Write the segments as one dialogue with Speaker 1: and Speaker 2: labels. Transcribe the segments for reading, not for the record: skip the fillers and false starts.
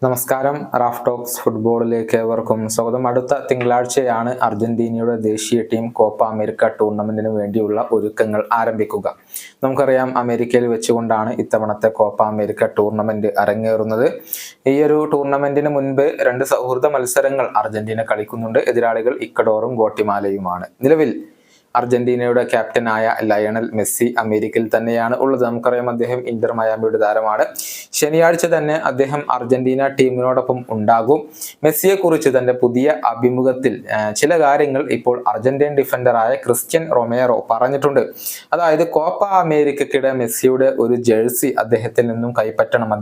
Speaker 1: നമസ്കാരം. Raf talks ഫുട്ബോളിലേക്ക് ഏവർക്കും സ്വാഗതം. അടുത്ത തിങ്കളാഴ്ചയാണ് അർജന്റീനയുടെ ദേശീയ ടീം കോപ്പ അമേരിക്ക ടൂർണമെന്റിന് വേണ്ടിയുള്ള ഒരുക്കങ്ങൾ ആരംഭിക്കുക. നമുക്കറിയാം, അമേരിക്കയിൽ വെച്ചുകൊണ്ടാണ് ഇത്തവണത്തെ കോപ്പ അമേരിക്ക ടൂർണമെന്റ് അരങ്ങേറുന്നത്. ഈ ഒരു ടൂർണമെന്റിന് മുൻപ് 2 സൗഹൃദ മത്സരങ്ങൾ അർജന്റീന കളിക്കുന്നുണ്ട്. എതിരാളികൾ ഇക്വഡോറും ഗോട്ടിമാലയുമാണ്. നിലവിൽ അർജന്റീനയുടെ ക്യാപ്റ്റനായ ലയണൽ മെസ്സി അമേരിക്കയിൽ തന്നെയാണ് ഉള്ളത്. നമുക്കറിയാം, അദ്ദേഹം ഇന്റർ മയാമിയുടെ താരമാണ്. ശനിയാഴ്ച തന്നെ അദ്ദേഹം അർജന്റീന ടീമിനോടൊപ്പം ഉണ്ടാകും. മെസ്സിയെ കുറിച്ച് തന്റെ പുതിയ അഭിമുഖത്തിൽ ചില കാര്യങ്ങൾ ഇപ്പോൾ അർജന്റീൻ ഡിഫൻഡറായ ക്രിസ്ത്യൻ റൊമേറോ പറഞ്ഞിട്ടുണ്ട്. അതായത്, കോപ്പ അമേരിക്കയ്ക്കിടെ മെസ്സിയുടെ ഒരു ജേഴ്സി അദ്ദേഹത്തിൽ നിന്നും കൈപ്പറ്റണം,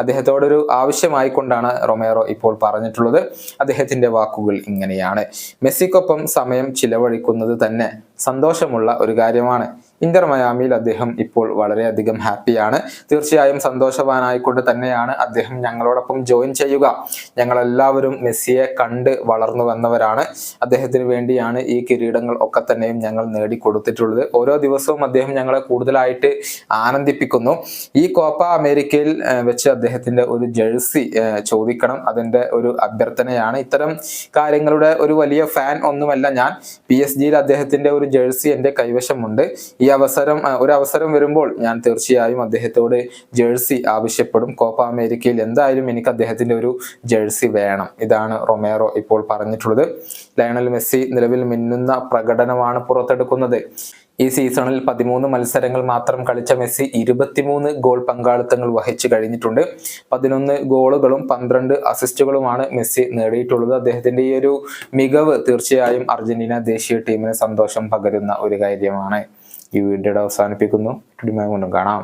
Speaker 1: അദ്ദേഹത്തോടൊരു ആവശ്യമായിക്കൊണ്ടാണ് റൊമേറോ ഇപ്പോൾ പറഞ്ഞിട്ടുള്ളത്. അദ്ദേഹത്തിന്റെ വാക്കുകൾ ഇങ്ങനെയാണ്: മെസ്സിക്കൊപ്പം സമയം ചിലവഴിക്കുന്നത് തന്നെ സന്തോഷമുള്ള ഒരു കാര്യമാണ്. ഇന്റർ മയാമിയിൽ അദ്ദേഹം ഇപ്പോൾ വളരെയധികം ഹാപ്പിയാണ്. തീർച്ചയായും സന്തോഷവാനായിക്കൊണ്ട് തന്നെയാണ് അദ്ദേഹം ഞങ്ങളോടൊപ്പം ജോയിൻ ചെയ്യുക. ഞങ്ങളെല്ലാവരും മെസ്സിയെ കണ്ട് വളർന്നു വന്നവരാണ്. അദ്ദേഹത്തിന് വേണ്ടിയാണ് ഈ കിരീടങ്ങൾ ഒക്കെ തന്നെയും ഞങ്ങൾ നേടിക്കൊടുത്തിട്ടുള്ളത്. ഓരോ ദിവസവും അദ്ദേഹം ഞങ്ങളെ കൂടുതലായിട്ട് ആനന്ദിപ്പിക്കുന്നു. ഈ കോപ്പ അമേരിക്കയിൽ വെച്ച് അദ്ദേഹത്തിന്റെ ഒരു ജേഴ്സി ചോദിക്കണം, അതിന്റെ ഒരു അഭ്യർത്ഥനയാണ്. ഇത്തരം കാര്യങ്ങളുടെ ഒരു വലിയ ഫാൻ ഒന്നുമല്ല ഞാൻ. PSG-യിൽ അദ്ദേഹത്തിന്റെ ഒരു ജേഴ്സി എൻ്റെ കൈവശമുണ്ട്. ഒരു അവസരം വരുമ്പോൾ ഞാൻ തീർച്ചയായും അദ്ദേഹത്തോട് ജേഴ്സി ആവശ്യപ്പെടും. കോപ്പ അമേരിക്കയിൽ എന്തായാലും എനിക്ക് അദ്ദേഹത്തിന്റെ ഒരു ജേഴ്സി വേണം. ഇതാണ് റൊമേറോ ഇപ്പോൾ പറഞ്ഞിട്ടുള്ളത്. ലയണൽ മെസ്സി നിലവിൽ മിന്നുന്ന പ്രകടനമാണ് പുറത്തെടുക്കുന്നത്. ഈ സീസണിൽ 13 മത്സരങ്ങൾ മാത്രം കളിച്ച മെസ്സി 23 ഗോൾ പങ്കാളിത്തങ്ങൾ വഹിച്ചു കഴിഞ്ഞിട്ടുണ്ട്. 11 ഗോളുകളും 12 അസിസ്റ്റുകളുമാണ് മെസ്സി നേടിയിട്ടുള്ളത്. അദ്ദേഹത്തിന്റെ ഈ ഒരു മികവ് തീർച്ചയായും അർജന്റീന ദേശീയ ടീമിന് സന്തോഷം പകരുന്ന ഒരു കാര്യമാണ്. ഈ വീഡിയോയുടെ അവസാനിപ്പിക്കുന്നു. കൊണ്ടും കാണാം.